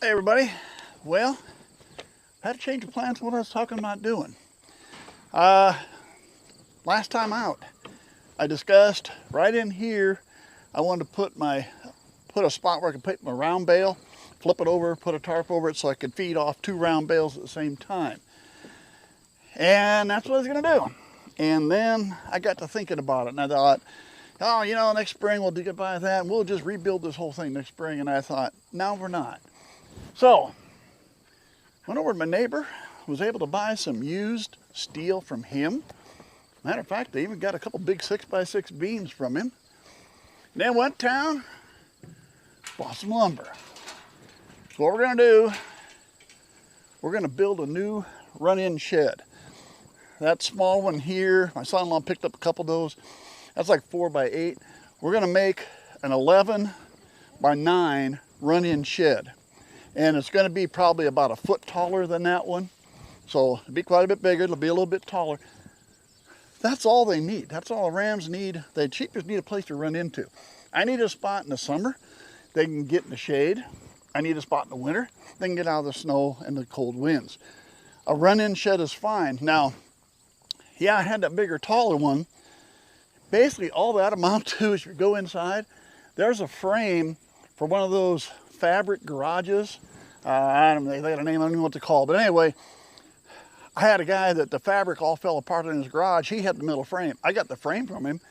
Hey everybody, well, I had to change of plans what I was talking about doing. Last time out, I discussed right in here, I wanted to put a spot where I could put my round bale, flip it over, put a tarp over it so I could feed off 2 round bales at the same time. And that's what I was gonna do. And then I got to thinking about it and I thought, oh, you know, next spring we'll get by that and we'll just rebuild this whole thing next spring. And I thought, no, we're not. So, went over to my neighbor, was able to buy some used steel from him. Matter of fact, they even got a couple big 6x6 beams from him. Then went to town, bought some lumber. So what we're gonna do, we're gonna build a new run-in shed. That small one here, my son-in-law picked up a couple of those. That's like 4x8. We're gonna make an 11x9 run-in shed. And it's going to be probably about a foot taller than that one. So it'll be quite a bit bigger. It'll be a little bit taller. That's all they need. That's all the rams need. They just need a place to run into. I need a spot in the summer they can get in the shade. I need a spot in the winter they can get out of the snow and the cold winds. A run-in shed is fine. Now, yeah, I had that bigger, taller one. Basically, all that amounts to is you go inside, there's a frame for one of those fabric garages. I don't know, they got a name, I don't even know what to call it. But anyway, I had a guy that the fabric all fell apart in his garage. He had the metal frame. I got the frame from him.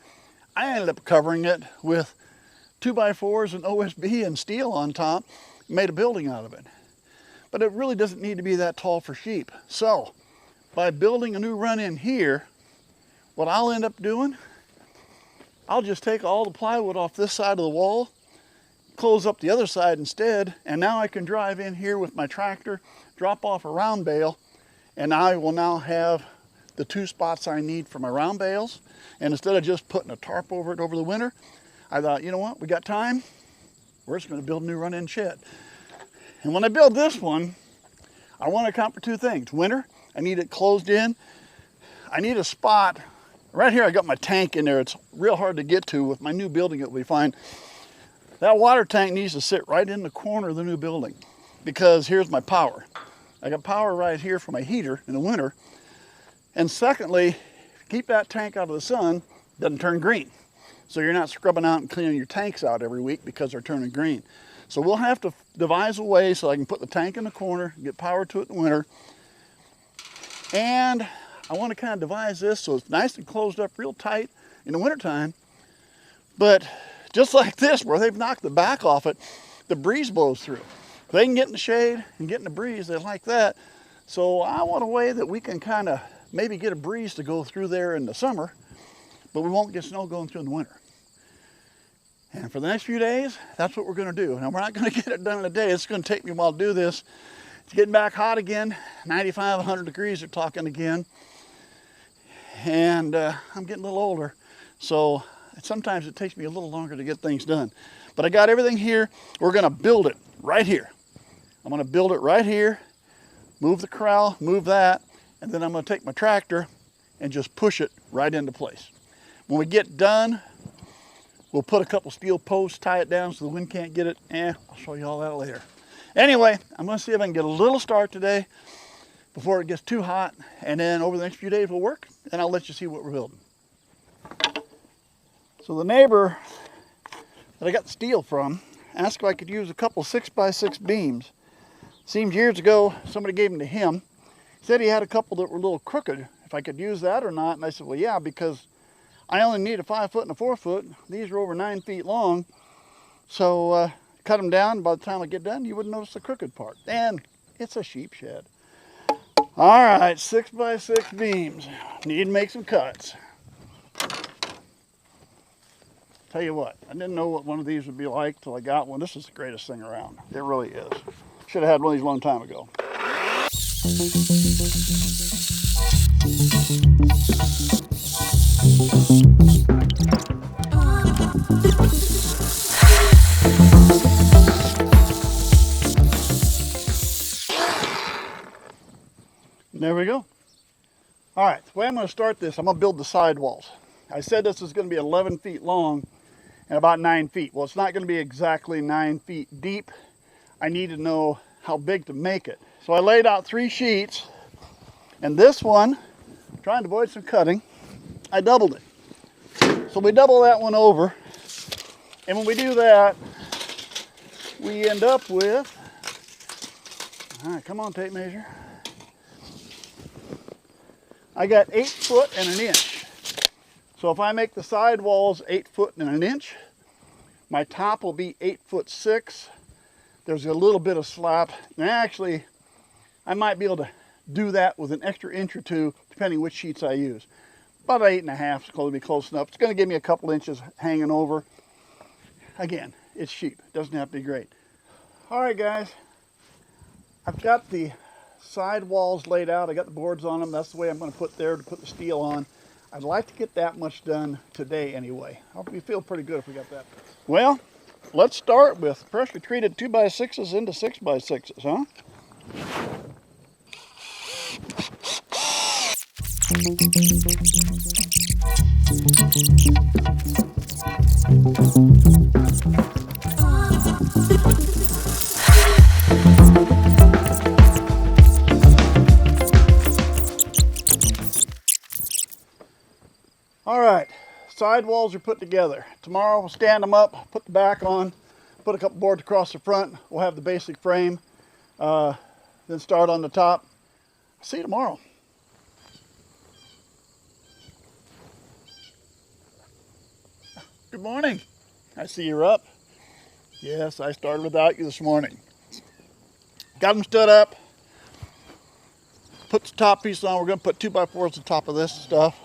I ended up covering it with 2x4s and OSB and steel on top, made a building out of it. But it really doesn't need to be that tall for sheep. So, by building a new run-in here, what I'll end up doing, I'll just take all the plywood off this side of the wall, close up the other side instead, and now I can drive in here with my tractor, drop off a round bale, and I will now have the 2 spots I need for my round bales. And instead of just putting a tarp over it over the winter, I thought, you know what, we got time, we're just going to build a new run-in shed. And when I build this one, I want to account for 2 things. Winter, I need it closed in. I need a spot. Right here I got my tank in there. It's real hard to get to. With my new building it will be fine. That water tank needs to sit right in the corner of the new building because here's my power. I got power right here for my heater in the winter. And secondly, keep that tank out of the sun, it doesn't turn green. So you're not scrubbing out and cleaning your tanks out every week because they're turning green. So we'll have to devise a way so I can put the tank in the corner, get power to it in the winter. And I want to kind of devise this so it's nice and closed up real tight in the wintertime. But just like this, where they've knocked the back off it, the breeze blows through. If they can get in the shade and get in the breeze, they like that. So I want a way that we can kind of maybe get a breeze to go through there in the summer, but we won't get snow going through in the winter. And for the next few days, that's what we're going to do. Now, we're not going to get it done in a day. It's going to take me a while to do this. It's getting back hot again, 95, 100 degrees, they're talking again. And I'm getting a little older, so sometimes it takes me a little longer to get things done. But I got everything here. We're going to build it right here. I'm going to build it right here, move the corral, move that, and then I'm going to take my tractor and just push it right into place. When we get done, we'll put a couple steel posts, tie it down so the wind can't get it. I'll show you all that later. Anyway, I'm going to see if I can get a little start today before it gets too hot, and then over the next few days we'll work, and I'll let you see what we're building. So the neighbor that I got the steel from asked if I could use a couple 6x6 beams. Seems years ago somebody gave them to him. He said he had a couple that were a little crooked, if I could use that or not. And I said, well, yeah, because I only need a 5 foot and a 4 foot. These are over 9 feet long. So cut them down. By the time I get done, you wouldn't notice the crooked part. And it's a sheep shed. All right, 6x6 beams. Need to make some cuts. Tell you what, I didn't know what one of these would be like till I got one. This is the greatest thing around. It really is. Should have had one of these a long time ago. There we go. All right, the way I'm going to start this, I'm going to build the sidewalls. I said this is going to be 11 feet long and about 9 feet. Well, it's not going to be exactly 9 feet deep. I need to know how big to make it. So I laid out 3 sheets, and this one, trying to avoid some cutting, I doubled it. So we double that one over, and when we do that, we end up with, all right, come on, tape measure. I got 8 foot and 1 inch. So if I make the side walls 8 foot and 1 inch, my top will be 8'6". There's a little bit of slap. And actually, I might be able to do that with an extra inch or 2, depending which sheets I use. About 8.5 is going to be close enough. It's going to give me a couple inches hanging over. Again, it's cheap. It doesn't have to be great. All right, guys. I've got the side walls laid out. I got the boards on them. That's the way I'm going to put there to put the steel on. I'd like to get that much done today anyway. I'll feel pretty good if we got that. Well, let's start with pressure treated 2x6s into 6x6s, huh? All right, side walls are put together. Tomorrow we'll stand them up, put the back on, put a couple boards across the front. We'll have the basic frame, then start on the top. See you tomorrow. Good morning. I see you're up. Yes, I started without you this morning. Got them stood up. Put the top piece on. We're going to put 2x4s on top of this stuff.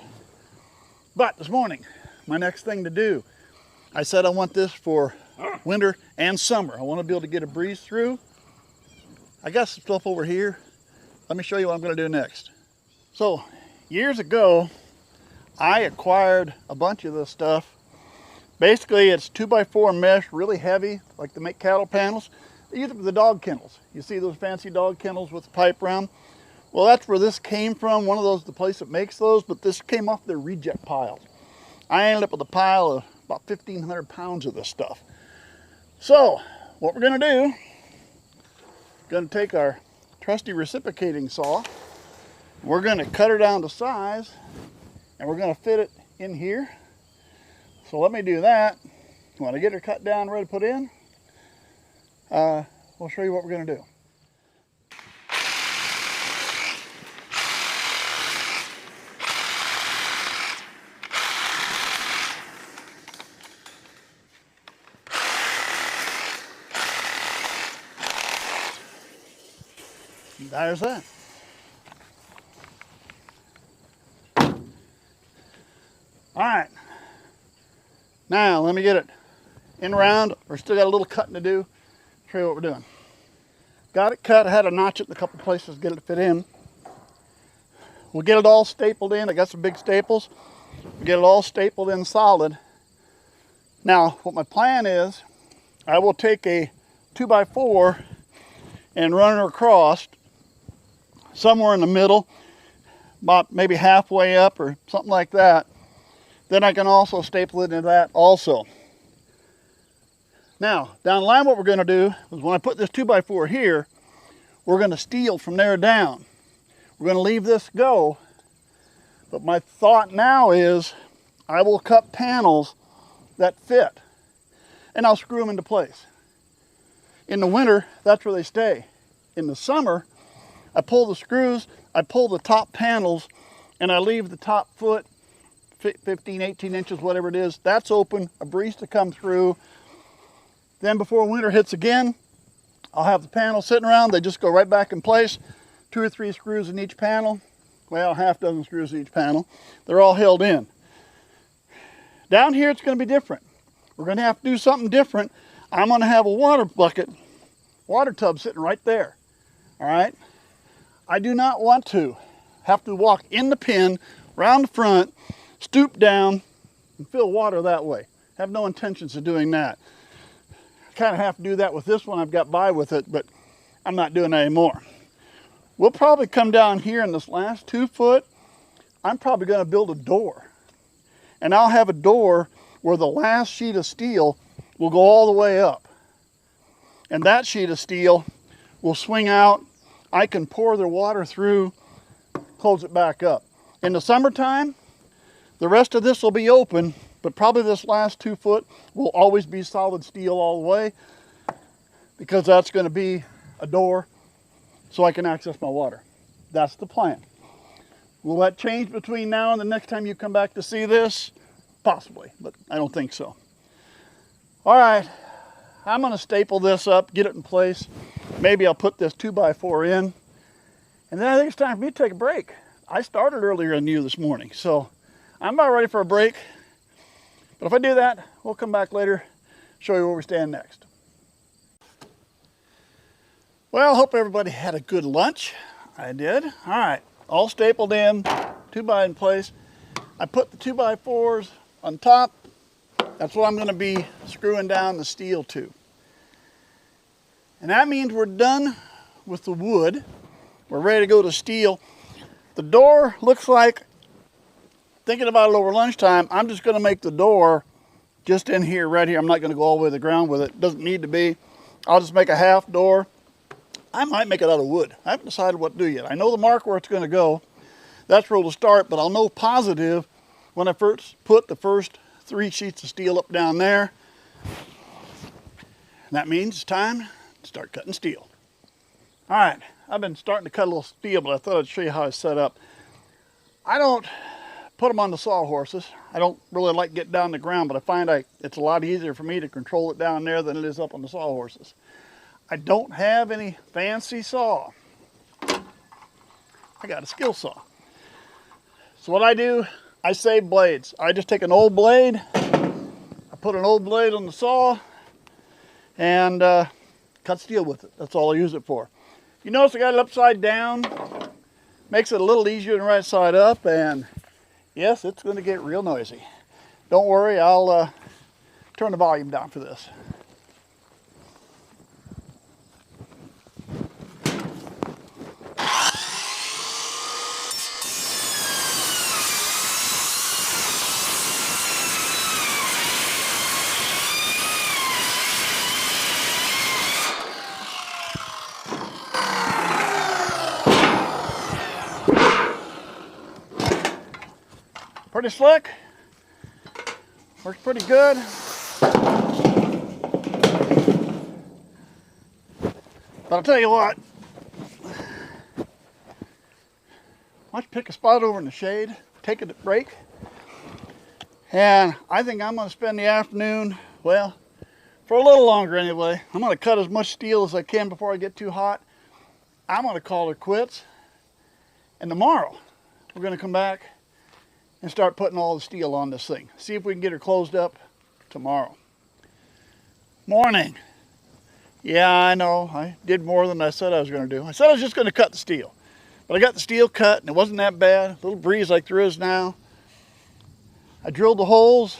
But this morning, my next thing to do, I said I want this for winter and summer. I want to be able to get a breeze through. I got some stuff over here. Let me show you what I'm going to do next. So, years ago, I acquired a bunch of this stuff. Basically, it's 2x4 mesh, really heavy, like to make cattle panels. They use it for the dog kennels. You see those fancy dog kennels with the pipe around? Well, that's where this came from. One of those, the place that makes those, but this came off their reject piles. I ended up with a pile of about 1,500 pounds of this stuff. So, what we're going to do, going to take our trusty reciprocating saw. We're going to cut her down to size, and we're going to fit it in here. So let me do that. When I get her cut down, ready to put in, we'll show you what we're going to do. There's that. All right. Now, let me get it in round. We're still got a little cutting to do. Show you what we're doing. Got it cut. I had to notch it in a couple places to get it to fit in. We'll get it all stapled in. I got some big staples. We'll get it all stapled in solid. Now, what my plan is, I will take a 2x4 and run her across somewhere in the middle, about maybe halfway up or something like that. Then I can also staple it into that also. Now, down the line what we're going to do is when I put this 2x4 here, we're going to steel from there down. We're going to leave this go, but my thought now is I will cut panels that fit, and I'll screw them into place. In the winter, that's where they stay. In the summer, I pull the screws, I pull the top panels, and I leave the top foot 15, 18 inches, whatever it is. That's open, a breeze to come through. Then before winter hits again, I'll have the panels sitting around. They just go right back in place. 2 or 3 screws in each panel. Well, half dozen screws in each panel. They're all held in. Down here, it's going to be different. We're going to have to do something different. I'm going to have a water bucket, water tub sitting right there. All right? I do not want to have to walk in the pen, around the front, stoop down, and fill water that way. Have no intentions of doing that. I kind of have to do that with this one. I've got by with it, but I'm not doing that anymore. We'll probably come down here in this last 2 foot. I'm probably going to build a door. And I'll have a door where the last sheet of steel will go all the way up. And that sheet of steel will swing out. I can pour the water through, close it back up. In the summertime, the rest of this will be open, but probably this last 2 foot will always be solid steel all the way, because that's going to be a door so I can access my water. That's the plan. Will that change between now and the next time you come back to see this? Possibly, but I don't think so. All right, I'm going to staple this up, get it in place. Maybe I'll put this 2x4 in. And then I think it's time for me to take a break. I started earlier than you this morning, so I'm about ready for a break. But if I do that, we'll come back later, show you where we stand next. Well, hope everybody had a good lunch. I did. All right, all stapled in, 2x in place. I put the 2x4s on top. That's what I'm going to be screwing down the steel to. And that means we're done with the wood. We're ready to go to steel. The door looks like, thinking about it over lunchtime, I'm just going to make the door just in here, right here. I'm not going to go all the way to the ground with it. Doesn't need to be. I'll just make a half door. I might make it out of wood. I haven't decided what to do yet. I know the mark where it's going to go. That's where it'll start, but I'll know positive when I first put the first 3 sheets of steel up down there. And that means it's time to start cutting steel. All right, I've been starting to cut a little steel, but I thought I'd show you how I set up. I don't put them on the sawhorses. I don't really like getting down the ground, but I find it's a lot easier for me to control it down there than it is up on the sawhorses. I don't have any fancy saw. I got a skill saw. So what I do, I save blades. I just take an old blade, I put an old blade on the saw, and cut steel with it. That's all I use it for. You notice I got it upside down. Makes it a little easier than right side up, and yes, it's going to get real noisy. Don't worry, I'll turn the volume down for this. Pretty slick, works pretty good. But I'll tell you what, why don't you pick a spot over in the shade, take a break, and I think I'm going to spend the afternoon, well, for a little longer anyway. I'm going to cut as much steel as I can before I get too hot. I'm going to call it quits, and tomorrow we're going to come back and start putting all the steel on this thing. See if we can get her closed up tomorrow. Morning. Yeah, I know. I did more than I said I was going to do. I said I was just going to cut the steel. But I got the steel cut and it wasn't that bad. A little breeze like there is now. I drilled the holes.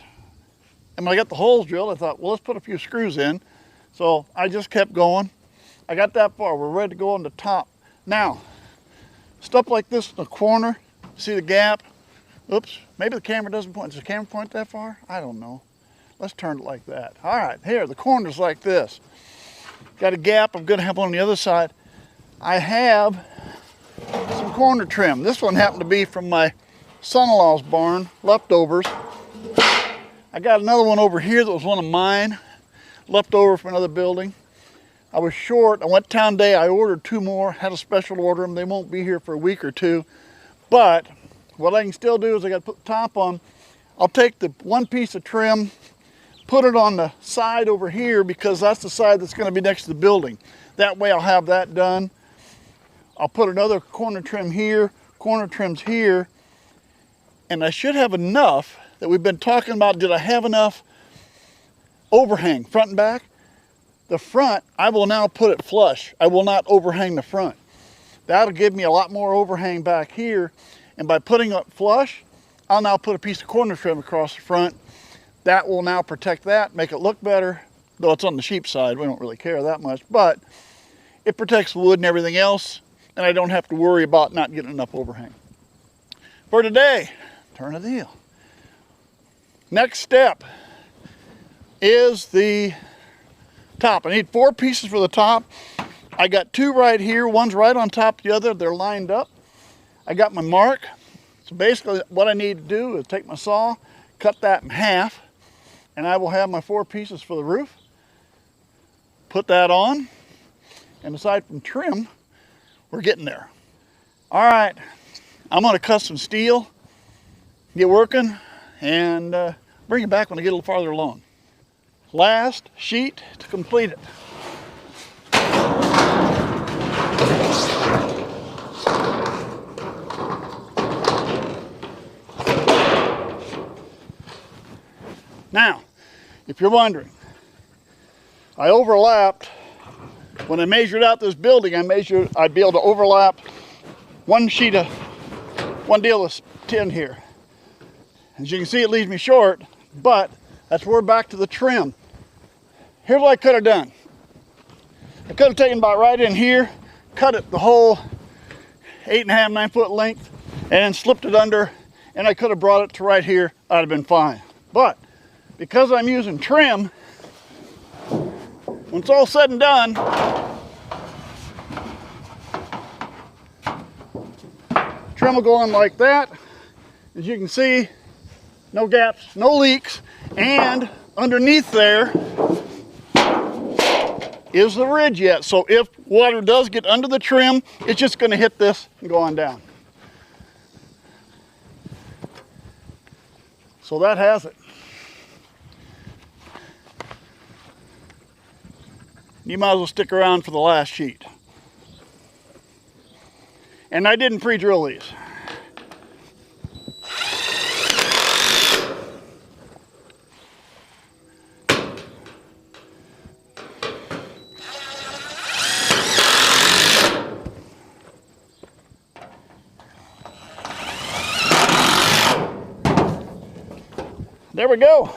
And when I got the holes drilled, I thought, well, let's put a few screws in. So I just kept going. I got that far. We're ready to go on the top. Now, stuff like this in the corner, see the gap? Oops, maybe the camera doesn't point. Does the camera point that far? I don't know. Let's turn it like that. All right, here, the corner's like this. Got a gap I'm gonna have on the other side. I have some corner trim. This one happened to be from my son-in-law's barn, leftovers. I got another one over here that was one of mine, left over from another building. I was short, I went town day, I ordered 2 more, had a special order them. They won't be here for a week or 2, but what I can still do is I got to put the top on. I'll take the one piece of trim, put it on the side over here because that's the side that's going to be next to the building. That way I'll have that done. I'll put another corner trim here, corner trims here, and I should have enough that we've been talking about. Did I have enough overhang, front and back? The front, I will now put it flush. I will not overhang the front. That'll give me a lot more overhang back here. And by putting it flush, I'll now put a piece of corner trim across the front. That will now protect that, make it look better. Though it's on the sheep side, we don't really care that much. But it protects the wood and everything else, and I don't have to worry about not getting enough overhang. For today, turn of the wheel. Next step is the top. I need 4 pieces for the top. I got two right here. One's right on top of the other. They're lined up. I got my mark. So basically what I need to do is take my saw, cut that in half, and I will have my 4 pieces for the roof. Put that on, and aside from trim, we're getting there. All right, I'm gonna cut some steel, get working, and bring it back when I get a little farther along. Last sheet to complete it. Now, if you're wondering, I overlapped, when I measured out this building, I'd be able to overlap one deal of tin here. As you can see, it leaves me short, but that's where we're back to the trim. Here's what I could have done. I could have taken about right in here, cut it the whole 8.5, 9 foot length, and then slipped it under, and I could have brought it to right here. I'd have been fine. But because I'm using trim, when it's all said and done, trim will go on like that. As you can see, no gaps, no leaks, and underneath there is the ridge yet. So if water does get under the trim, it's just going to hit this and go on down. So that has it. You might as well stick around for the last sheet. And I didn't pre-drill these. There we go.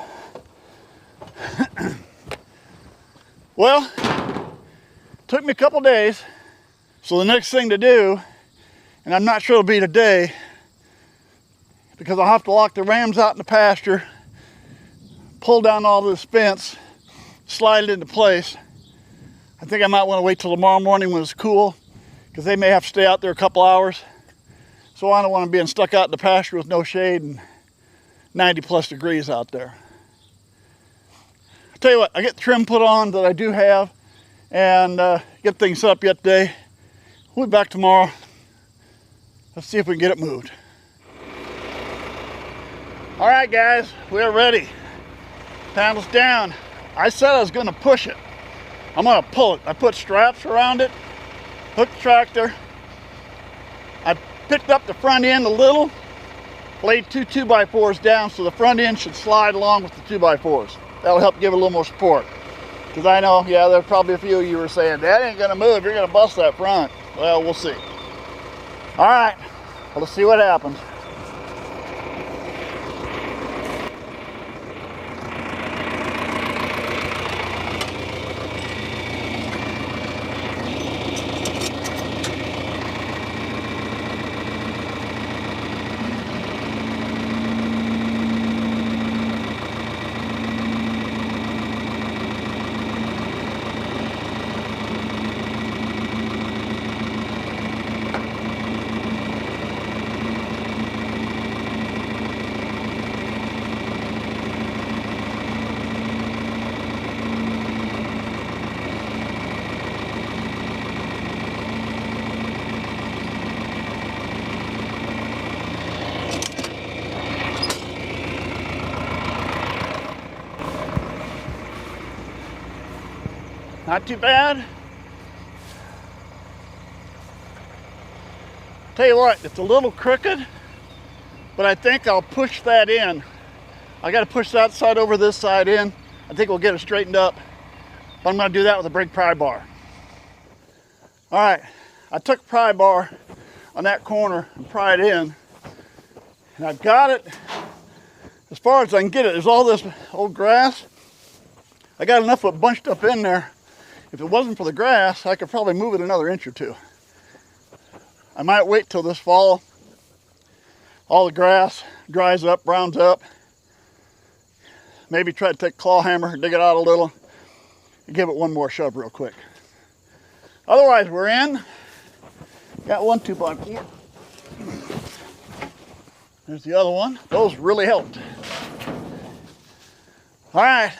Well, took me a couple days. So the next thing to do, and I'm not sure it'll be today, because I'll have to lock the rams out in the pasture, pull down all this fence, slide it into place. I think I might want to wait till tomorrow morning when it's cool, because they may have to stay out there a couple hours. So I don't want them being stuck out in the pasture with no shade and 90+ degrees out there. I'll tell you what, I get the trim put on that I do have, and get things set up yet today. We'll be back tomorrow. Let's see if we can get it moved. All right, guys, we're ready. Panel's down. I said I was going to push it. I'm going to pull it. I put straps around it, hooked the tractor. I picked up the front end a little, laid 2 2x4s down so the front end should slide along with the 2x4s. That'll help give it a little more support. Because I know, yeah, there's probably a few of you were saying, that ain't going to move, you're going to bust that front. Well, we'll see. All right, well, let's see what happens. Not too bad. Tell you what, it's a little crooked, but I think I'll push that in. I got to push that side over this side in. I think we'll get it straightened up. But I'm going to do that with a big pry bar. All right, I took a pry bar on that corner and pried in. And I've got it as far as I can get it. There's all this old grass. I got enough of it bunched up in there. If it wasn't for the grass, I could probably move it another inch or two. I might wait till this fall. All the grass dries up, browns up. Maybe try to take a claw hammer, dig it out a little, and give it one more shove real quick. Otherwise, we're in. Got 1 2x4. There's the other one. Those really helped. All right.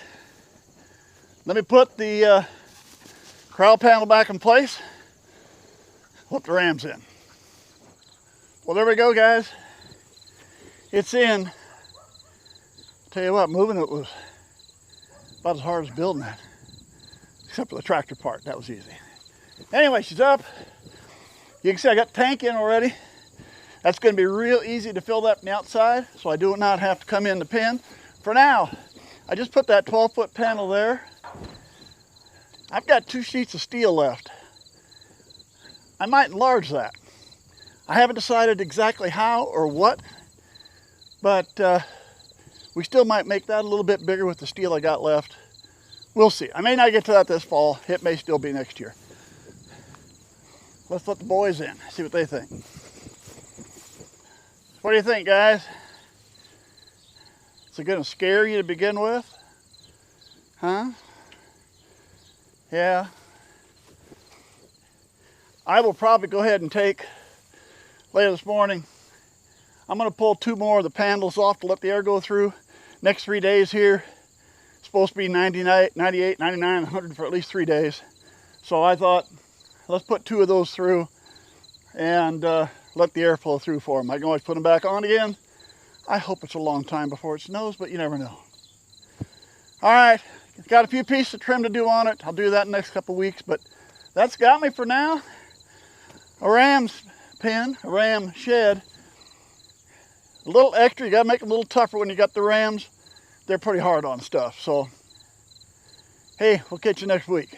Let me put the corral panel back in place. Let the rams in. Well, there we go, guys. It's in. Tell you what, moving it was about as hard as building it. Except for the tractor part, that was easy. Anyway, she's up. You can see I got the tank in already. That's going to be real easy to fill that from the outside, so I do not have to come in the pen. For now, I just put that 12-foot panel there. I've got 2 sheets of steel left. I might enlarge that. I haven't decided exactly how or what, but we still might make that a little bit bigger with the steel I got left. We'll see. I may not get to that this fall. It may still be next year. Let's let the boys in, see what they think. What do you think, guys? Is it going to scare you to begin with? Huh? Yeah. I will probably go ahead and take, later this morning, I'm going to pull 2 more of the panels off to let the air go through. Next 3 days here, it's supposed to be 98, 99, 100 for at least 3 days. So I thought, let's put 2 of those through and let the air flow through for them. I can always put them back on again. I hope it's a long time before it snows, but you never know. All right, got a few pieces of trim to do on it. I'll do that in the next couple weeks, but that's got me for now. A ram's pen, a ram shed. A little extra, you gotta make it a little tougher when you got the rams. They're pretty hard on stuff, so hey, we'll catch you next week.